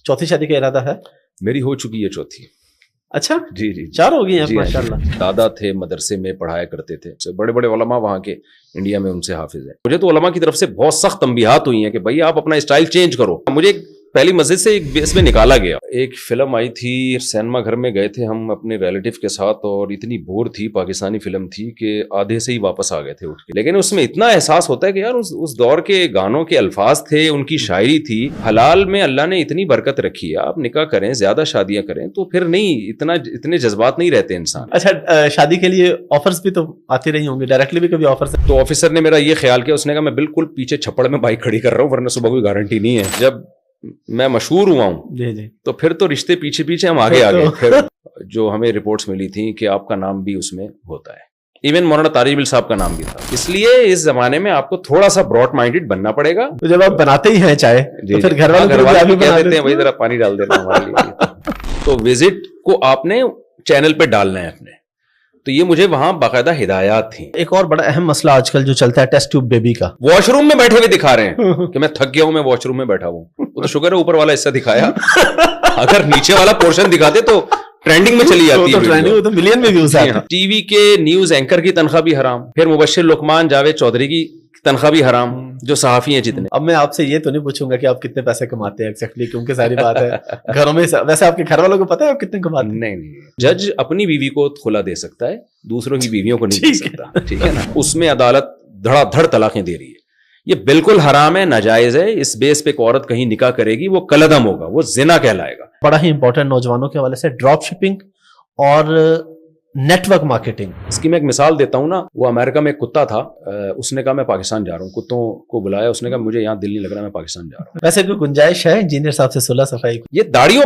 चौथी शादी का इरादा है? मेरी हो चुकी है चौथी। अच्छा, जी जी 4 हो गई हैं जी, माशाल्लाह। दादा थे मदरसे में पढ़ाया करते थे, तो बड़े बड़े उलमा वहाँ के इंडिया में उनसे हाफिज है। मुझे तो उलमा की तरफ से बहुत सख्त तंबीहात हुई हैं कि भाई आप अपना स्टाइल चेंज करो। मुझे पहली मस्जिद से एक बेस में निकाला गया। एक फिल्म आई थी, सिनेमा घर में गए थे हम अपने रिलेटिव के साथ, और इतनी बोर थी, पाकिस्तानी फिल्म थी कि आधे से ही वापस आ गए थे उठ के। लेकिन उसमें इतना एहसास होता है कि यार उस दौर के गानों के अल्फाज थे, उनकी शायरी थी। हलाल में अल्लाह ने इतनी बरकत रखी है, आप निकाह करें, ज्यादा शादियां करें, तो फिर नहीं इतने जज्बात नहीं रहते इंसान। अच्छा, शादी के लिए ऑफर्स भी तो आते रही होंगे, डायरेक्टली भी कभी ऑफर्स? तो ऑफिसर ने मेरा ये ख्याल किया, उसने कहा मैं बिल्कुल पीछे छप्पड़ में बाइक खड़ी कर रहा हूँ, वरना सुबह कोई गारंटी नहीं है। जब मैं मशहूर हुआ हूँ जी जी, तो फिर तो रिश्ते पीछे पीछे हम आगे आ गए। फिर जो हमें रिपोर्ट्स मिली थी कि आपका नाम भी उसमें होता है, इवन मौलाना तारिबिल साहब का नाम भी था। इसलिए इस जमाने में आपको थोड़ा सा ब्रॉड माइंडेड बनना पड़ेगा। तो जब आप बनाते ही हैं चाय तो फिर घर वाले भी कह देते हैं भाई जरा पानी डाल देना हमारे लिए। तो विजिट को आपने चैनल पे डालना है अपने, तो ये मुझे वहां बाकायदा हिदायत थी। एक और बड़ा अहम मसला आजकल जो चलता है टेस्ट ट्यूब बेबी का। वॉशरूम में बैठे हुए दिखा रहे हैं कि मैं थक गया हूं, मैं वॉशरूम में बैठा हूं। वो तो शुक्र है ऊपर वाला हिस्सा दिखाया, अगर नीचे वाला पोर्शन दिखाते तो ट्रेंडिंग में चली जाती है। ट्रेंडिंग तो मिलियन में व्यूज आते हैं। टीवी के न्यूज एंकर की तनख्वाह भी हराम, फिर मुबश्शिर लुकमान जावेद चौधरी की तनख्वाह भी हराम, जो सहाफी हैं जितने। अब मैं आपसे ये तो नहीं पूछूंगा कि आप कितने पैसे कमाते हैं एग्जैक्टली, क्योंकि सारी बात है घरों में। वैसे आपके घर वालों को पता है आप कितने कमाते हैं? नहीं, जज अपनी बीवी को खुला दे सकता है, दूसरों की बीवियों को नहीं दे सकता, ठीक है ना। उसमें अदालत धड़ाधड़ तलाकें दे रही है, ये बिल्कुल हराम है, नाजायज है। इस बेस पे एक औरत कहीं निकाह करेगी, वो कलअदम होगा, वो जिना कहलाएगा। बड़ा ही इंपॉर्टेंट नौजवानों के हवाले से ड्रॉप शिपिंग और नेटवर्क मार्केटिंग। इसकी मैं एक मिसाल देता हूँ ना, वो अमेरिका में एक कुत्ता था, उसने कहा मैं पाकिस्तान जा रहा हूँ। कुत्तों को बुलाया, उसने कहा मुझे यहाँ दिल नहीं लग रहा, मैं पाकिस्तान जा रहा हूँ। वैसे कोई गुंजाइश है इंजीनियर साहब से सुलह सफाई? ये दाढ़ियों